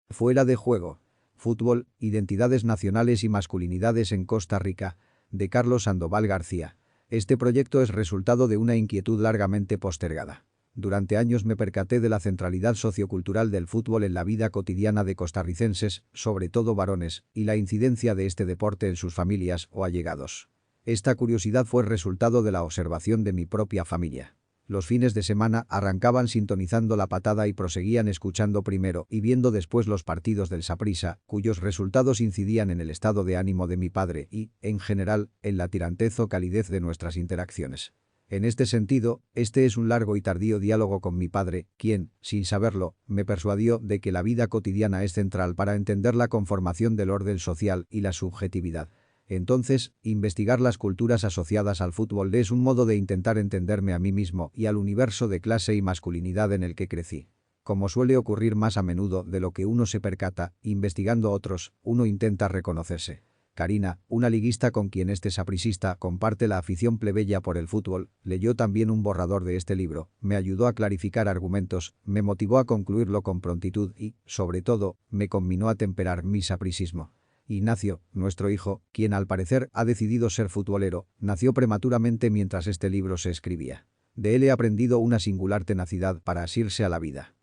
Fuera de juego. Fútbol, identidades nacionales y masculinidades en Costa Rica, de Carlos Sandoval García. Este proyecto es resultado de una inquietud largamente postergada. Durante años me percaté de la centralidad sociocultural del fútbol en la vida cotidiana de costarricenses, sobre todo varones, y la incidencia de este deporte en sus familias o allegados. Esta curiosidad fue resultado de la observación de mi propia familia. Los fines de semana arrancaban sintonizando La Patada y proseguían escuchando primero y viendo después los partidos del Saprissa, cuyos resultados incidían en el estado de ánimo de mi padre y, en general, en la tirantez o calidez de nuestras interacciones. En este sentido, este es un largo y tardío diálogo con mi padre, quien, sin saberlo, me persuadió de que la vida cotidiana es central para entender la conformación del orden social y la subjetividad. Entonces, investigar las culturas asociadas al fútbol es un modo de intentar entenderme a mí mismo y al universo de clase y masculinidad en el que crecí. Como suele ocurrir más a menudo de lo que uno se percata, investigando otros, uno intenta reconocerse. Karina, una liguista con quien este sapricista comparte la afición plebeya por el fútbol, leyó también un borrador de este libro, me ayudó a clarificar argumentos, me motivó a concluirlo con prontitud y, sobre todo, me conminó a temperar mi sapricismo. Ignacio, nuestro hijo, quien al parecer ha decidido ser futbolero, nació prematuramente mientras este libro se escribía. De él he aprendido una singular tenacidad para asirse a la vida.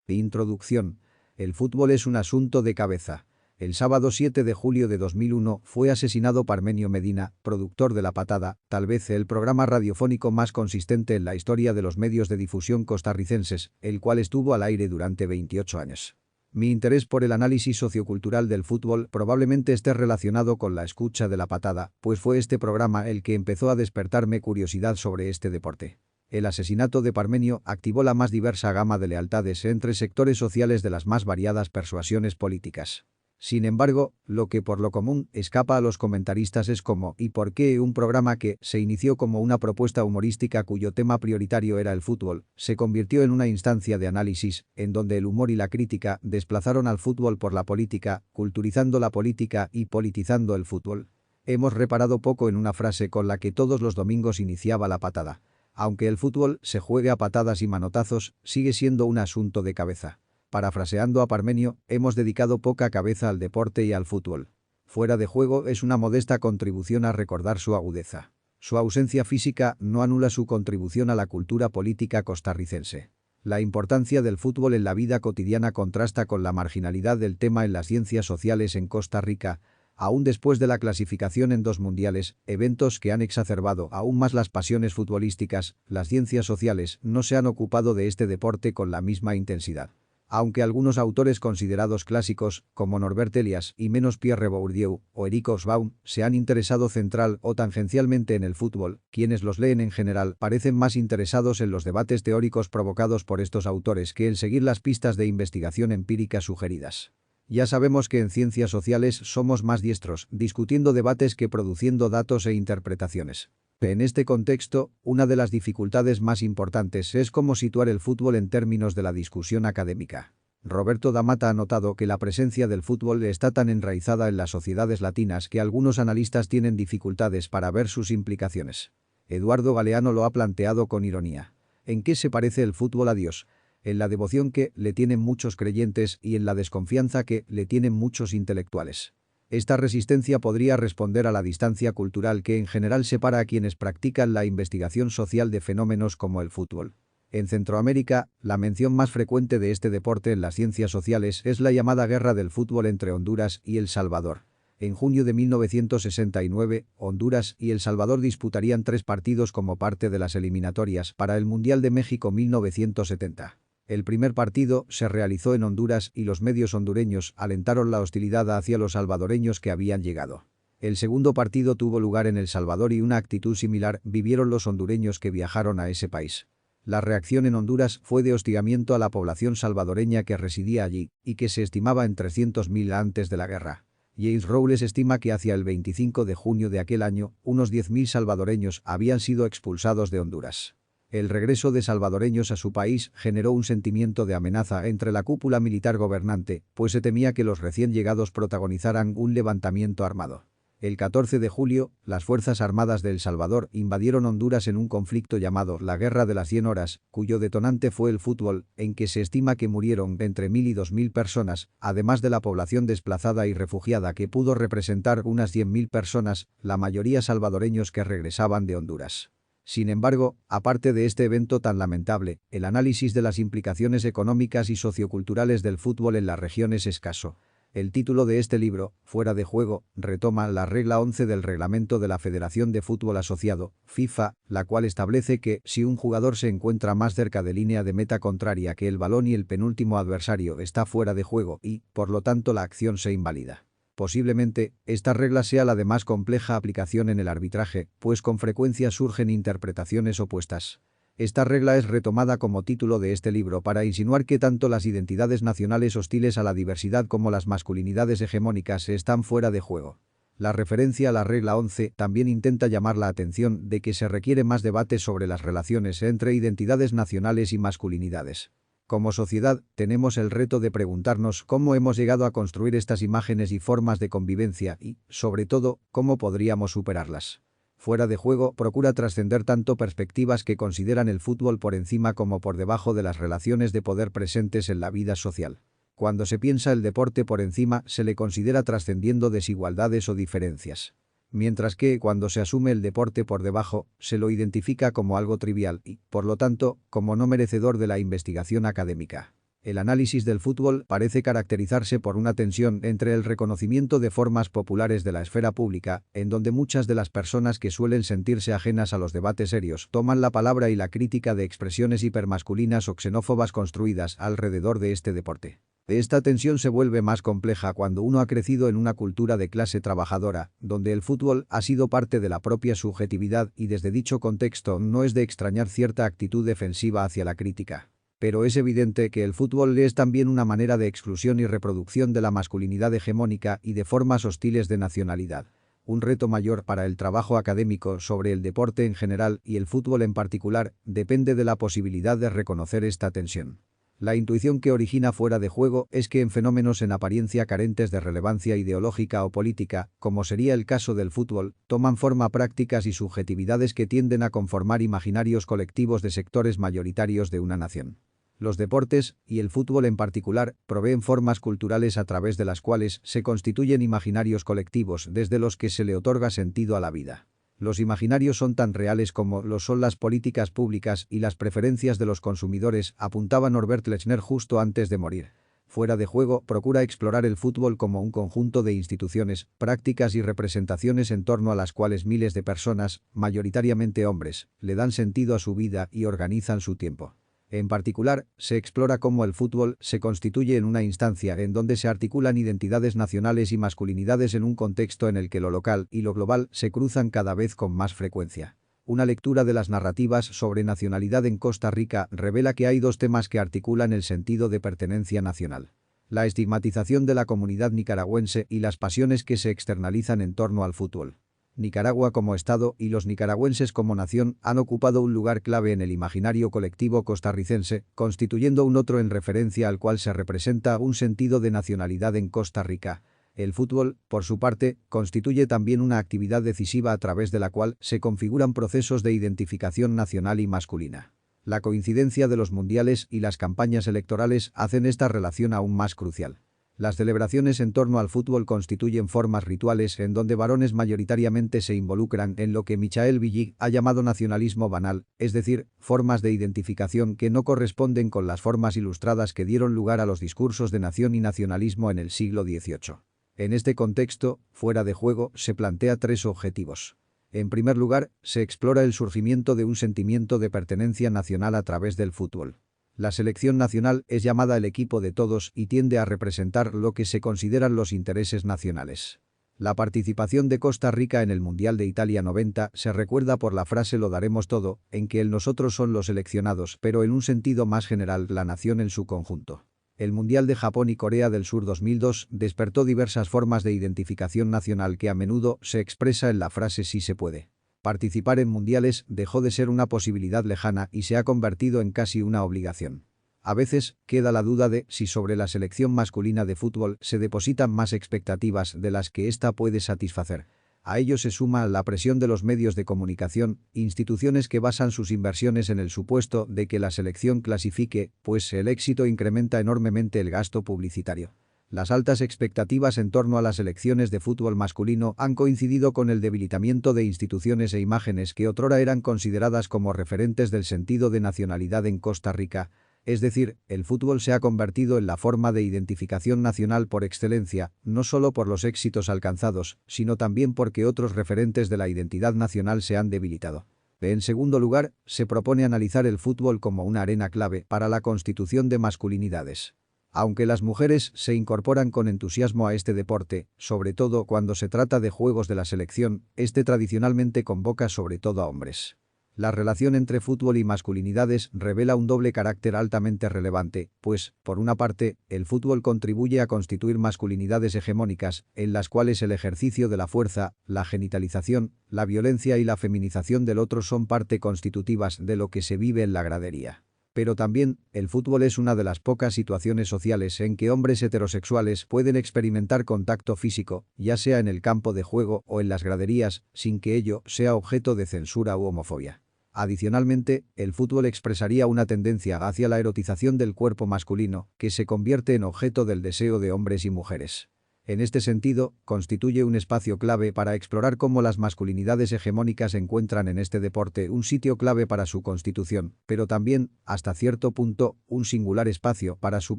Introducción. El fútbol es un asunto de cabeza. El sábado 7 de julio de 2001 fue asesinado Parmenio Medina, productor de La Patada, tal vez el programa radiofónico más consistente en la historia de los medios de difusión costarricenses, el cual estuvo al aire durante 28 años. Mi interés por el análisis sociocultural del fútbol probablemente esté relacionado con la escucha de La Patada, pues fue este programa el que empezó a despertarme curiosidad sobre este deporte. El asesinato de Parmenio activó la más diversa gama de lealtades entre sectores sociales de las más variadas persuasiones políticas. Sin embargo, lo que por lo común escapa a los comentaristas es cómo y por qué un programa que se inició como una propuesta humorística cuyo tema prioritario era el fútbol, se convirtió en una instancia de análisis, en donde el humor y la crítica desplazaron al fútbol por la política, culturizando la política y politizando el fútbol. Hemos reparado poco en una frase con la que todos los domingos iniciaba La Patada. Aunque el fútbol se juegue a patadas y manotazos, sigue siendo un asunto de cabeza. Parafraseando a Parmenio, hemos dedicado poca cabeza al deporte y al fútbol. Fuera de juego es una modesta contribución a recordar su agudeza. Su ausencia física no anula su contribución a la cultura política costarricense. La importancia del fútbol en la vida cotidiana contrasta con la marginalidad del tema en las ciencias sociales en Costa Rica, aún después de la clasificación en 2 mundiales, eventos que han exacerbado aún más las pasiones futbolísticas, las ciencias sociales no se han ocupado de este deporte con la misma intensidad. Aunque algunos autores considerados clásicos, como Norbert Elias y menos Pierre Bourdieu o Eric Hobsbawm, se han interesado central o tangencialmente en el fútbol, quienes los leen en general parecen más interesados en los debates teóricos provocados por estos autores que en seguir las pistas de investigación empírica sugeridas. Ya sabemos que en ciencias sociales somos más diestros, discutiendo debates que produciendo datos e interpretaciones. En este contexto, una de las dificultades más importantes es cómo situar el fútbol en términos de la discusión académica. Roberto da Mata ha notado que la presencia del fútbol está tan enraizada en las sociedades latinas que algunos analistas tienen dificultades para ver sus implicaciones. Eduardo Galeano lo ha planteado con ironía. ¿En qué se parece el fútbol a Dios? En la devoción que le tienen muchos creyentes y en la desconfianza que le tienen muchos intelectuales. Esta resistencia podría responder a la distancia cultural que en general separa a quienes practican la investigación social de fenómenos como el fútbol. En Centroamérica, la mención más frecuente de este deporte en las ciencias sociales es la llamada Guerra del Fútbol entre Honduras y El Salvador. En junio de 1969, Honduras y El Salvador disputarían 3 partidos como parte de las eliminatorias para el Mundial de México 1970. El primer partido se realizó en Honduras y los medios hondureños alentaron la hostilidad hacia los salvadoreños que habían llegado. El segundo partido tuvo lugar en El Salvador y una actitud similar vivieron los hondureños que viajaron a ese país. La reacción en Honduras fue de hostigamiento a la población salvadoreña que residía allí y que se estimaba en 300.000 antes de la guerra. James Rowles estima que hacia el 25 de junio de aquel año, unos 10.000 salvadoreños habían sido expulsados de Honduras. El regreso de salvadoreños a su país generó un sentimiento de amenaza entre la cúpula militar gobernante, pues se temía que los recién llegados protagonizaran un levantamiento armado. El 14 de julio, las Fuerzas Armadas de El Salvador invadieron Honduras en un conflicto llamado la Guerra de las 100 horas, cuyo detonante fue el fútbol, en que se estima que murieron entre 1.000 y 2.000 personas, además de la población desplazada y refugiada que pudo representar unas 100.000 personas, la mayoría salvadoreños que regresaban de Honduras. Sin embargo, aparte de este evento tan lamentable, el análisis de las implicaciones económicas y socioculturales del fútbol en la región es escaso. El título de este libro, Fuera de juego, retoma la regla 11 del reglamento de la Federación de Fútbol Asociado, FIFA, la cual establece que, si un jugador se encuentra más cerca de línea de meta contraria que el balón y el penúltimo adversario está fuera de juego y, por lo tanto, la acción se invalida. Posiblemente, esta regla sea la de más compleja aplicación en el arbitraje, pues con frecuencia surgen interpretaciones opuestas. Esta regla es retomada como título de este libro para insinuar que tanto las identidades nacionales hostiles a la diversidad como las masculinidades hegemónicas están fuera de juego. La referencia a la regla 11 también intenta llamar la atención de que se requiere más debate sobre las relaciones entre identidades nacionales y masculinidades. Como sociedad, tenemos el reto de preguntarnos cómo hemos llegado a construir estas imágenes y formas de convivencia y, sobre todo, cómo podríamos superarlas. Fuera de juego procura trascender tanto perspectivas que consideran el fútbol por encima como por debajo de las relaciones de poder presentes en la vida social. Cuando se piensa el deporte por encima, se le considera trascendiendo desigualdades o diferencias. Mientras que, cuando se asume el deporte por debajo, se lo identifica como algo trivial y, por lo tanto, como no merecedor de la investigación académica. El análisis del fútbol parece caracterizarse por una tensión entre el reconocimiento de formas populares de la esfera pública, en donde muchas de las personas que suelen sentirse ajenas a los debates serios toman la palabra, y la crítica de expresiones hipermasculinas o xenófobas construidas alrededor de este deporte. Esta tensión se vuelve más compleja cuando uno ha crecido en una cultura de clase trabajadora, donde el fútbol ha sido parte de la propia subjetividad y desde dicho contexto no es de extrañar cierta actitud defensiva hacia la crítica. Pero es evidente que el fútbol es también una manera de exclusión y reproducción de la masculinidad hegemónica y de formas hostiles de nacionalidad. Un reto mayor para el trabajo académico sobre el deporte en general y el fútbol en particular depende de la posibilidad de reconocer esta tensión. La intuición que origina Fuera de juego es que en fenómenos en apariencia carentes de relevancia ideológica o política, como sería el caso del fútbol, toman forma prácticas y subjetividades que tienden a conformar imaginarios colectivos de sectores mayoritarios de una nación. Los deportes, y el fútbol en particular, proveen formas culturales a través de las cuales se constituyen imaginarios colectivos desde los que se le otorga sentido a la vida. Los imaginarios son tan reales como lo son las políticas públicas y las preferencias de los consumidores, apuntaba Norbert Lechner justo antes de morir. Fuera de juego procura explorar el fútbol como un conjunto de instituciones, prácticas y representaciones en torno a las cuales miles de personas, mayoritariamente hombres, le dan sentido a su vida y organizan su tiempo. En particular, se explora cómo el fútbol se constituye en una instancia en donde se articulan identidades nacionales y masculinidades en un contexto en el que lo local y lo global se cruzan cada vez con más frecuencia. Una lectura de las narrativas sobre nacionalidad en Costa Rica revela que hay dos temas que articulan el sentido de pertenencia nacional: la estigmatización de la comunidad nicaragüense y las pasiones que se externalizan en torno al fútbol. Nicaragua como Estado y los nicaragüenses como nación han ocupado un lugar clave en el imaginario colectivo costarricense, constituyendo un otro en referencia al cual se representa un sentido de nacionalidad en Costa Rica. El fútbol, por su parte, constituye también una actividad decisiva a través de la cual se configuran procesos de identificación nacional y masculina. La coincidencia de los mundiales y las campañas electorales hacen esta relación aún más crucial. Las celebraciones en torno al fútbol constituyen formas rituales en donde varones mayoritariamente se involucran en lo que Michael Billig ha llamado nacionalismo banal, es decir, formas de identificación que no corresponden con las formas ilustradas que dieron lugar a los discursos de nación y nacionalismo en el siglo XVIII. En este contexto, Fuera de juego se plantea tres objetivos. En primer lugar, se explora el surgimiento de un sentimiento de pertenencia nacional a través del fútbol. La selección nacional es llamada el equipo de todos y tiende a representar lo que se consideran los intereses nacionales. La participación de Costa Rica en el Mundial de Italia 90 se recuerda por la frase "lo daremos todo", en que el nosotros son los seleccionados, pero en un sentido más general la nación en su conjunto. El Mundial de Japón y Corea del Sur 2002 despertó diversas formas de identificación nacional que a menudo se expresa en la frase "sí se puede". Participar en mundiales dejó de ser una posibilidad lejana y se ha convertido en casi una obligación. A veces, queda la duda de si sobre la selección masculina de fútbol se depositan más expectativas de las que ésta puede satisfacer. A ello se suma la presión de los medios de comunicación, instituciones que basan sus inversiones en el supuesto de que la selección clasifique, pues el éxito incrementa enormemente el gasto publicitario. Las altas expectativas en torno a las selecciones de fútbol masculino han coincidido con el debilitamiento de instituciones e imágenes que otrora eran consideradas como referentes del sentido de nacionalidad en Costa Rica. Es decir, el fútbol se ha convertido en la forma de identificación nacional por excelencia, no solo por los éxitos alcanzados, sino también porque otros referentes de la identidad nacional se han debilitado. En segundo lugar, se propone analizar el fútbol como una arena clave para la constitución de masculinidades. Aunque las mujeres se incorporan con entusiasmo a este deporte, sobre todo cuando se trata de juegos de la selección, este tradicionalmente convoca sobre todo a hombres. La relación entre fútbol y masculinidades revela un doble carácter altamente relevante, pues, por una parte, el fútbol contribuye a constituir masculinidades hegemónicas, en las cuales el ejercicio de la fuerza, la genitalización, la violencia y la feminización del otro son parte constitutivas de lo que se vive en la gradería. Pero también, el fútbol es una de las pocas situaciones sociales en que hombres heterosexuales pueden experimentar contacto físico, ya sea en el campo de juego o en las graderías, sin que ello sea objeto de censura u homofobia. Adicionalmente, el fútbol expresaría una tendencia hacia la erotización del cuerpo masculino, que se convierte en objeto del deseo de hombres y mujeres. En este sentido, constituye un espacio clave para explorar cómo las masculinidades hegemónicas encuentran en este deporte un sitio clave para su constitución, pero también, hasta cierto punto, un singular espacio para su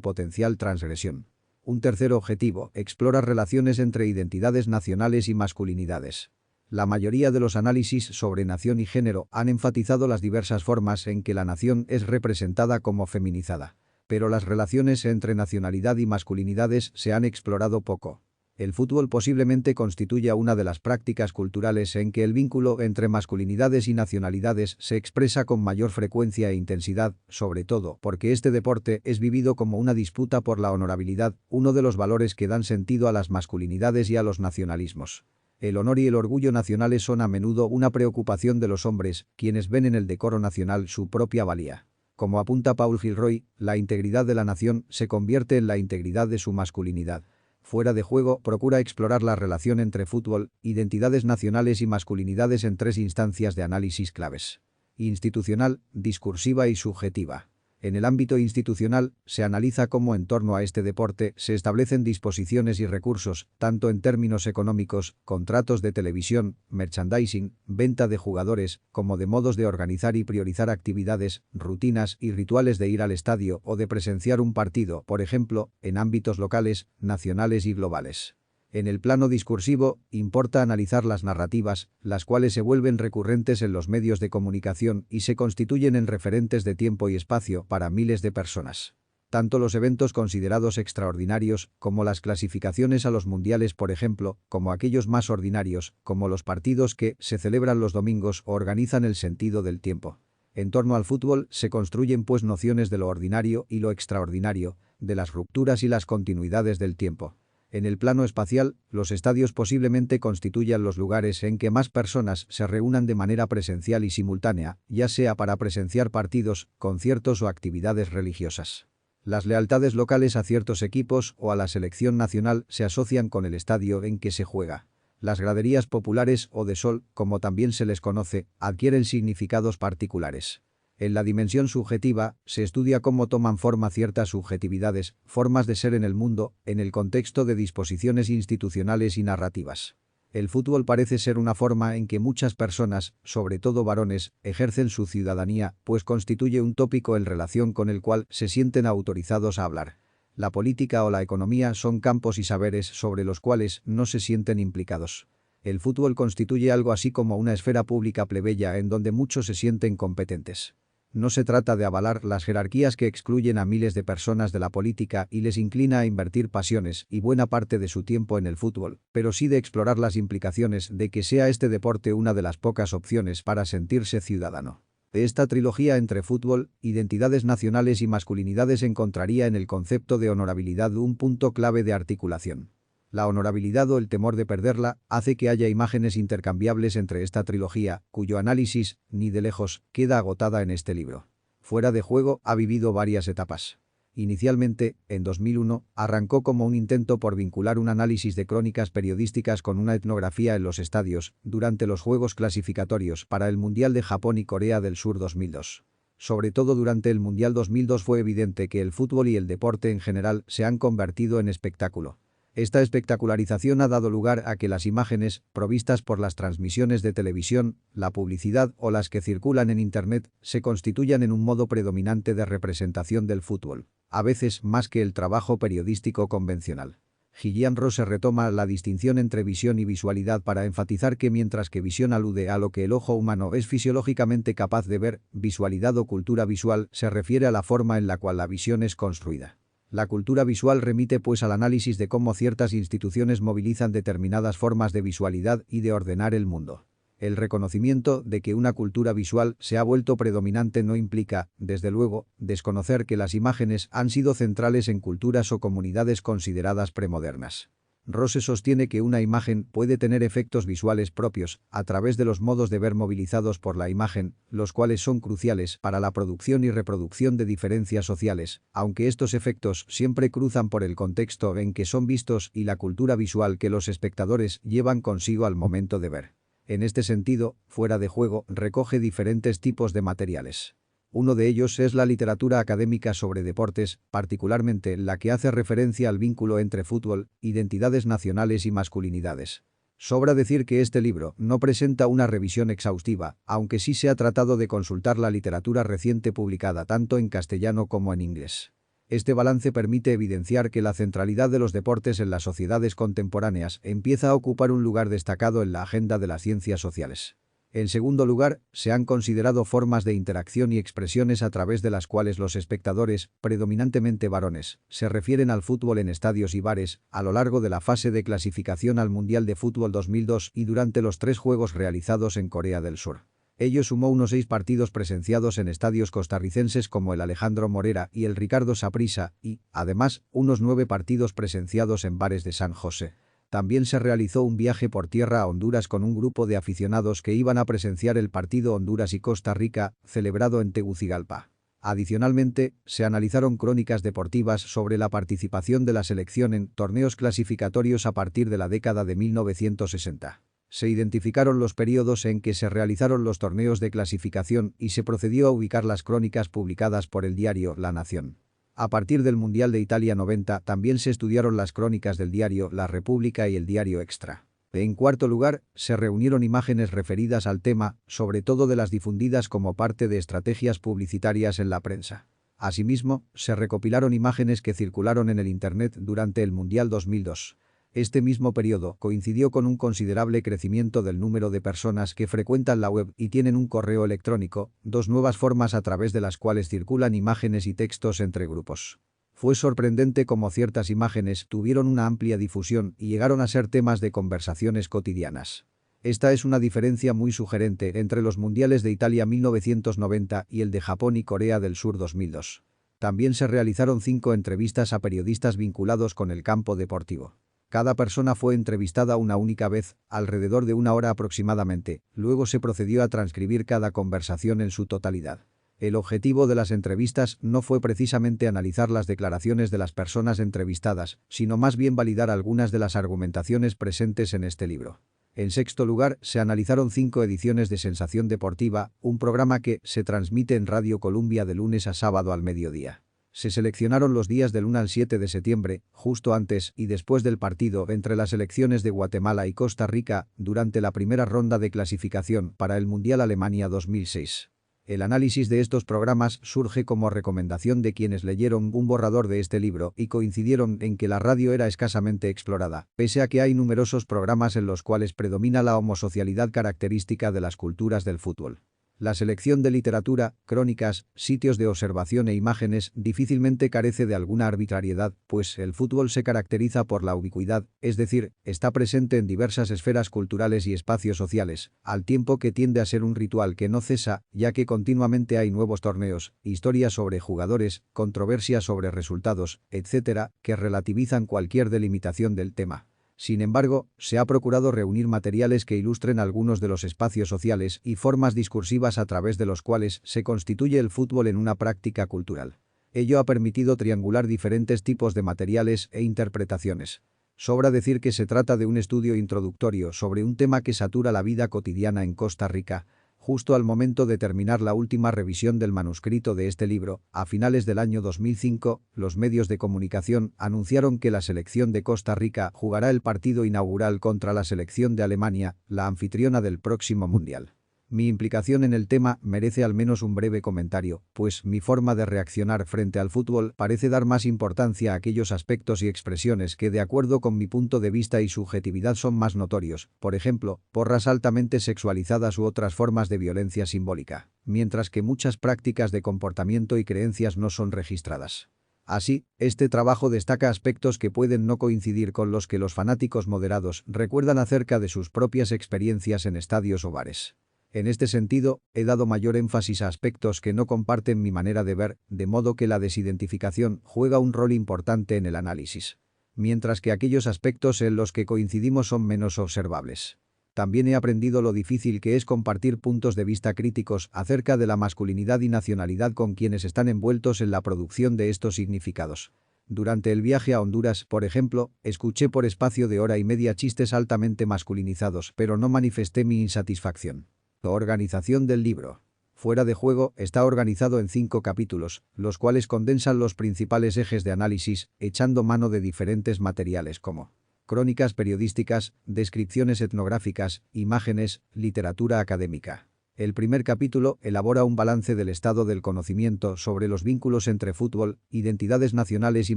potencial transgresión. Un tercer objetivo, explora relaciones entre identidades nacionales y masculinidades. La mayoría de los análisis sobre nación y género han enfatizado las diversas formas en que la nación es representada como feminizada. Pero las relaciones entre nacionalidad y masculinidades se han explorado poco. El fútbol posiblemente constituya una de las prácticas culturales en que el vínculo entre masculinidades y nacionalidades se expresa con mayor frecuencia e intensidad, sobre todo porque este deporte es vivido como una disputa por la honorabilidad, uno de los valores que dan sentido a las masculinidades y a los nacionalismos. El honor y el orgullo nacionales son a menudo una preocupación de los hombres, quienes ven en el decoro nacional su propia valía. Como apunta Paul Gilroy, la integridad de la nación se convierte en la integridad de su masculinidad. Fuera de juego, procura explorar la relación entre fútbol, identidades nacionales y masculinidades en tres instancias de análisis claves: institucional, discursiva y subjetiva. En el ámbito institucional, se analiza cómo en torno a este deporte se establecen disposiciones y recursos, tanto en términos económicos, contratos de televisión, merchandising, venta de jugadores, como de modos de organizar y priorizar actividades, rutinas y rituales de ir al estadio o de presenciar un partido, por ejemplo, en ámbitos locales, nacionales y globales. En el plano discursivo, importa analizar las narrativas, las cuales se vuelven recurrentes en los medios de comunicación y se constituyen en referentes de tiempo y espacio para miles de personas. Tanto los eventos considerados extraordinarios, como las clasificaciones a los mundiales, por ejemplo, como aquellos más ordinarios, como los partidos que se celebran los domingos o organizan el sentido del tiempo. En torno al fútbol se construyen pues nociones de lo ordinario y lo extraordinario, de las rupturas y las continuidades del tiempo. En el plano espacial, los estadios posiblemente constituyan los lugares en que más personas se reúnan de manera presencial y simultánea, ya sea para presenciar partidos, conciertos o actividades religiosas. Las lealtades locales a ciertos equipos o a la selección nacional se asocian con el estadio en que se juega. Las graderías populares o de sol, como también se les conoce, adquieren significados particulares. En la dimensión subjetiva, se estudia cómo toman forma ciertas subjetividades, formas de ser en el mundo, en el contexto de disposiciones institucionales y narrativas. El fútbol parece ser una forma en que muchas personas, sobre todo varones, ejercen su ciudadanía, pues constituye un tópico en relación con el cual se sienten autorizados a hablar. La política o la economía son campos y saberes sobre los cuales no se sienten implicados. El fútbol constituye algo así como una esfera pública plebeya en donde muchos se sienten competentes. No se trata de avalar las jerarquías que excluyen a miles de personas de la política y les inclina a invertir pasiones y buena parte de su tiempo en el fútbol, pero sí de explorar las implicaciones de que sea este deporte una de las pocas opciones para sentirse ciudadano. De esta trilogía entre fútbol, identidades nacionales y masculinidades encontraría en el concepto de honorabilidad un punto clave de articulación. La honorabilidad o el temor de perderla hace que haya imágenes intercambiables entre esta trilogía, cuyo análisis, ni de lejos, queda agotada en este libro. Fuera de juego ha vivido varias etapas. Inicialmente, en 2001, arrancó como un intento por vincular un análisis de crónicas periodísticas con una etnografía en los estadios, durante los Juegos Clasificatorios para el Mundial de Japón y Corea del Sur 2002. Sobre todo durante el Mundial 2002 fue evidente que el fútbol y el deporte en general se han convertido en espectáculo. Esta espectacularización ha dado lugar a que las imágenes, provistas por las transmisiones de televisión, la publicidad o las que circulan en Internet, se constituyan en un modo predominante de representación del fútbol, a veces más que el trabajo periodístico convencional. Gillian Rose retoma la distinción entre visión y visualidad para enfatizar que mientras que visión alude a lo que el ojo humano es fisiológicamente capaz de ver, visualidad o cultura visual se refiere a la forma en la cual la visión es construida. La cultura visual remite pues al análisis de cómo ciertas instituciones movilizan determinadas formas de visualidad y de ordenar el mundo. El reconocimiento de que una cultura visual se ha vuelto predominante no implica, desde luego, desconocer que las imágenes han sido centrales en culturas o comunidades consideradas premodernas. Rose sostiene que una imagen puede tener efectos visuales propios, a través de los modos de ver movilizados por la imagen, los cuales son cruciales para la producción y reproducción de diferencias sociales, aunque estos efectos siempre cruzan por el contexto en que son vistos y la cultura visual que los espectadores llevan consigo al momento de ver. En este sentido, Fuera de Juego recoge diferentes tipos de materiales. Uno de ellos es la literatura académica sobre deportes, particularmente la que hace referencia al vínculo entre fútbol, identidades nacionales y masculinidades. Sobra decir que este libro no presenta una revisión exhaustiva, aunque sí se ha tratado de consultar la literatura reciente publicada tanto en castellano como en inglés. Este balance permite evidenciar que la centralidad de los deportes en las sociedades contemporáneas empieza a ocupar un lugar destacado en la agenda de las ciencias sociales. En segundo lugar, se han considerado formas de interacción y expresiones a través de las cuales los espectadores, predominantemente varones, se refieren al fútbol en estadios y bares, a lo largo de la fase de clasificación al Mundial de Fútbol 2002 y durante los 3 juegos realizados en Corea del Sur. Ello sumó unos 6 partidos presenciados en estadios costarricenses como el Alejandro Morera y el Ricardo Saprissa y, además, unos 9 partidos presenciados en bares de San José. También se realizó un viaje por tierra a Honduras con un grupo de aficionados que iban a presenciar el partido Honduras y Costa Rica, celebrado en Tegucigalpa. Adicionalmente, se analizaron crónicas deportivas sobre la participación de la selección en torneos clasificatorios a partir de la década de 1960. Se identificaron los periodos en que se realizaron los torneos de clasificación y se procedió a ubicar las crónicas publicadas por el diario La Nación. A partir del Mundial de Italia 90 también se estudiaron las crónicas del diario La República y el diario Extra. En cuarto lugar, se reunieron imágenes referidas al tema, sobre todo de las difundidas como parte de estrategias publicitarias en la prensa. Asimismo, se recopilaron imágenes que circularon en el Internet durante el Mundial 2002. Este mismo periodo coincidió con un considerable crecimiento del número de personas que frecuentan la web y tienen un correo electrónico, 2 nuevas formas a través de las cuales circulan imágenes y textos entre grupos. Fue sorprendente cómo ciertas imágenes tuvieron una amplia difusión y llegaron a ser temas de conversaciones cotidianas. Esta es una diferencia muy sugerente entre los mundiales de Italia 1990 y el de Japón y Corea del Sur 2002. También se realizaron 5 entrevistas a periodistas vinculados con el campo deportivo. Cada persona fue entrevistada una única vez, alrededor de 1 hora aproximadamente, luego se procedió a transcribir cada conversación en su totalidad. El objetivo de las entrevistas no fue precisamente analizar las declaraciones de las personas entrevistadas, sino más bien validar algunas de las argumentaciones presentes en este libro. En sexto lugar, se analizaron 5 ediciones de Sensación Deportiva, un programa que se transmite en Radio Colombia de lunes a sábado al mediodía. Se seleccionaron los días del 1 al 7 de septiembre, justo antes y después del partido entre las selecciones de Guatemala y Costa Rica, durante la primera ronda de clasificación para el Mundial Alemania 2006. El análisis de estos programas surge como recomendación de quienes leyeron un borrador de este libro y coincidieron en que la radio era escasamente explorada, pese a que hay numerosos programas en los cuales predomina la homosocialidad característica de las culturas del fútbol. La selección de literatura, crónicas, sitios de observación e imágenes difícilmente carece de alguna arbitrariedad, pues el fútbol se caracteriza por la ubicuidad, es decir, está presente en diversas esferas culturales y espacios sociales, al tiempo que tiende a ser un ritual que no cesa, ya que continuamente hay nuevos torneos, historias sobre jugadores, controversias sobre resultados, etc., que relativizan cualquier delimitación del tema. Sin embargo, se ha procurado reunir materiales que ilustren algunos de los espacios sociales y formas discursivas a través de los cuales se constituye el fútbol en una práctica cultural. Ello ha permitido triangular diferentes tipos de materiales e interpretaciones. Sobra decir que se trata de un estudio introductorio sobre un tema que satura la vida cotidiana en Costa Rica. Justo al momento de terminar la última revisión del manuscrito de este libro, a finales del año 2005, los medios de comunicación anunciaron que la selección de Costa Rica jugará el partido inaugural contra la selección de Alemania, la anfitriona del próximo Mundial. Mi implicación en el tema merece al menos un breve comentario, pues mi forma de reaccionar frente al fútbol parece dar más importancia a aquellos aspectos y expresiones que, de acuerdo con mi punto de vista y subjetividad, son más notorios, por ejemplo, porras altamente sexualizadas u otras formas de violencia simbólica, mientras que muchas prácticas de comportamiento y creencias no son registradas. Así, este trabajo destaca aspectos que pueden no coincidir con los que los fanáticos moderados recuerdan acerca de sus propias experiencias en estadios o bares. En este sentido, he dado mayor énfasis a aspectos que no comparten mi manera de ver, de modo que la desidentificación juega un rol importante en el análisis, mientras que aquellos aspectos en los que coincidimos son menos observables. También he aprendido lo difícil que es compartir puntos de vista críticos acerca de la masculinidad y nacionalidad con quienes están envueltos en la producción de estos significados. Durante el viaje a Honduras, por ejemplo, escuché por espacio de hora y media chistes altamente masculinizados, pero no manifesté mi insatisfacción. Organización del libro. Fuera de juego está organizado en 5 capítulos, los cuales condensan los principales ejes de análisis, echando mano de diferentes materiales como crónicas periodísticas, descripciones etnográficas, imágenes, literatura académica. El primer capítulo elabora un balance del estado del conocimiento sobre los vínculos entre fútbol, identidades nacionales y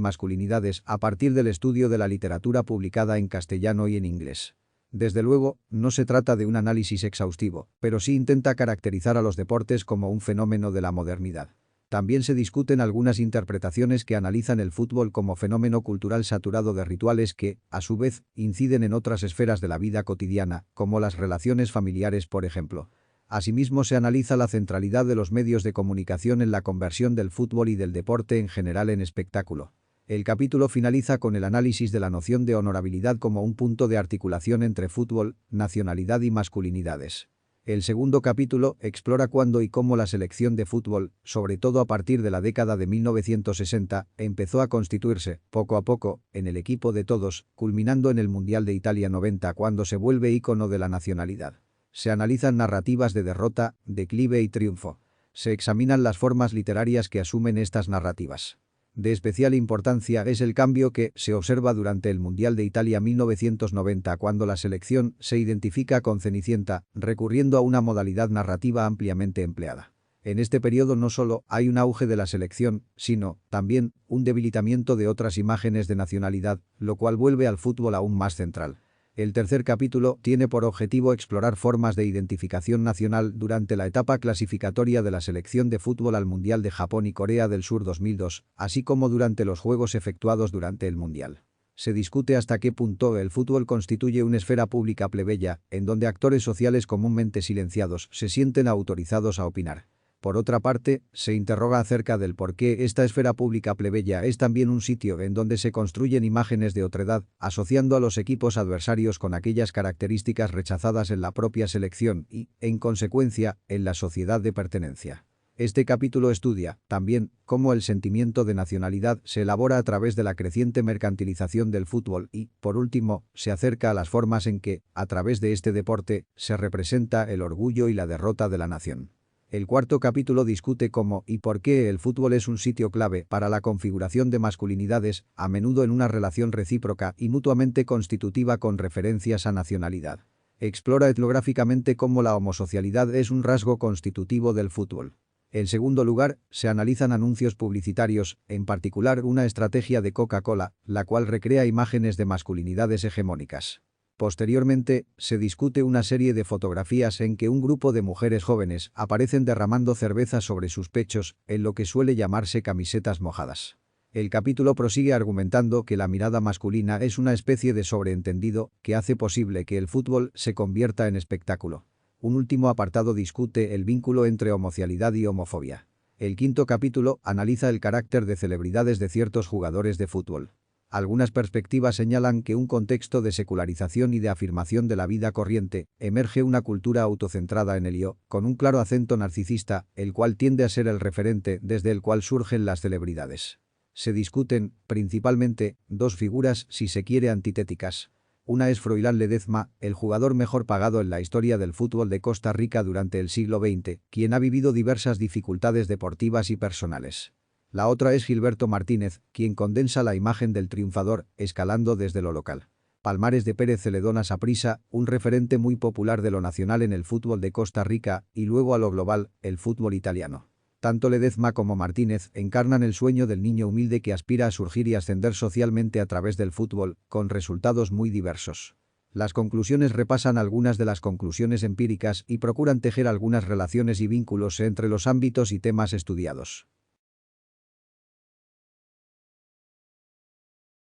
masculinidades a partir del estudio de la literatura publicada en castellano y en inglés. Desde luego, no se trata de un análisis exhaustivo, pero sí intenta caracterizar a los deportes como un fenómeno de la modernidad. También se discuten algunas interpretaciones que analizan el fútbol como fenómeno cultural saturado de rituales que, a su vez, inciden en otras esferas de la vida cotidiana, como las relaciones familiares, por ejemplo. Asimismo, se analiza la centralidad de los medios de comunicación en la conversión del fútbol y del deporte en general en espectáculo. El capítulo finaliza con el análisis de la noción de honorabilidad como un punto de articulación entre fútbol, nacionalidad y masculinidades. El segundo capítulo explora cuándo y cómo la selección de fútbol, sobre todo a partir de la década de 1960, empezó a constituirse, poco a poco, en el equipo de todos, culminando en el Mundial de Italia 90 cuando se vuelve ícono de la nacionalidad. Se analizan narrativas de derrota, declive y triunfo. Se examinan las formas literarias que asumen estas narrativas. De especial importancia es el cambio que se observa durante el Mundial de Italia 1990 cuando la selección se identifica con Cenicienta, recurriendo a una modalidad narrativa ampliamente empleada. En este periodo no solo hay un auge de la selección, sino, también, un debilitamiento de otras imágenes de nacionalidad, lo cual vuelve al fútbol aún más central. El tercer capítulo tiene por objetivo explorar formas de identificación nacional durante la etapa clasificatoria de la selección de fútbol al Mundial de Japón y Corea del Sur 2002, así como durante los juegos efectuados durante el Mundial. Se discute hasta qué punto el fútbol constituye una esfera pública plebeya, en donde actores sociales comúnmente silenciados se sienten autorizados a opinar. Por otra parte, se interroga acerca del por qué esta esfera pública plebeya es también un sitio en donde se construyen imágenes de otredad, asociando a los equipos adversarios con aquellas características rechazadas en la propia selección y, en consecuencia, en la sociedad de pertenencia. Este capítulo estudia, también, cómo el sentimiento de nacionalidad se elabora a través de la creciente mercantilización del fútbol y, por último, se acerca a las formas en que, a través de este deporte, se representa el orgullo y la derrota de la nación. El cuarto capítulo discute cómo y por qué el fútbol es un sitio clave para la configuración de masculinidades, a menudo en una relación recíproca y mutuamente constitutiva con referencias a nacionalidad. Explora etnográficamente cómo la homosocialidad es un rasgo constitutivo del fútbol. En segundo lugar, se analizan anuncios publicitarios, en particular una estrategia de Coca-Cola, la cual recrea imágenes de masculinidades hegemónicas. Posteriormente, se discute una serie de fotografías en que un grupo de mujeres jóvenes aparecen derramando cerveza sobre sus pechos, en lo que suele llamarse camisetas mojadas. El capítulo prosigue argumentando que la mirada masculina es una especie de sobreentendido que hace posible que el fútbol se convierta en espectáculo. Un último apartado discute el vínculo entre homosexualidad y homofobia. El quinto capítulo analiza el carácter de celebridades de ciertos jugadores de fútbol. Algunas perspectivas señalan que un contexto de secularización y de afirmación de la vida corriente, emerge una cultura autocentrada en el yo, con un claro acento narcisista, el cual tiende a ser el referente desde el cual surgen las celebridades. Se discuten, principalmente, dos figuras, si se quiere, antitéticas. Una es Froilán Ledezma, el jugador mejor pagado en la historia del fútbol de Costa Rica durante el siglo XX, quien ha vivido diversas dificultades deportivas y personales. La otra es Gilberto Martínez, quien condensa la imagen del triunfador, escalando desde lo local. Palmares de Pérez Celedón Saprissa, un referente muy popular de lo nacional en el fútbol de Costa Rica, y luego a lo global, el fútbol italiano. Tanto Ledezma como Martínez encarnan el sueño del niño humilde que aspira a surgir y ascender socialmente a través del fútbol, con resultados muy diversos. Las conclusiones repasan algunas de las conclusiones empíricas y procuran tejer algunas relaciones y vínculos entre los ámbitos y temas estudiados.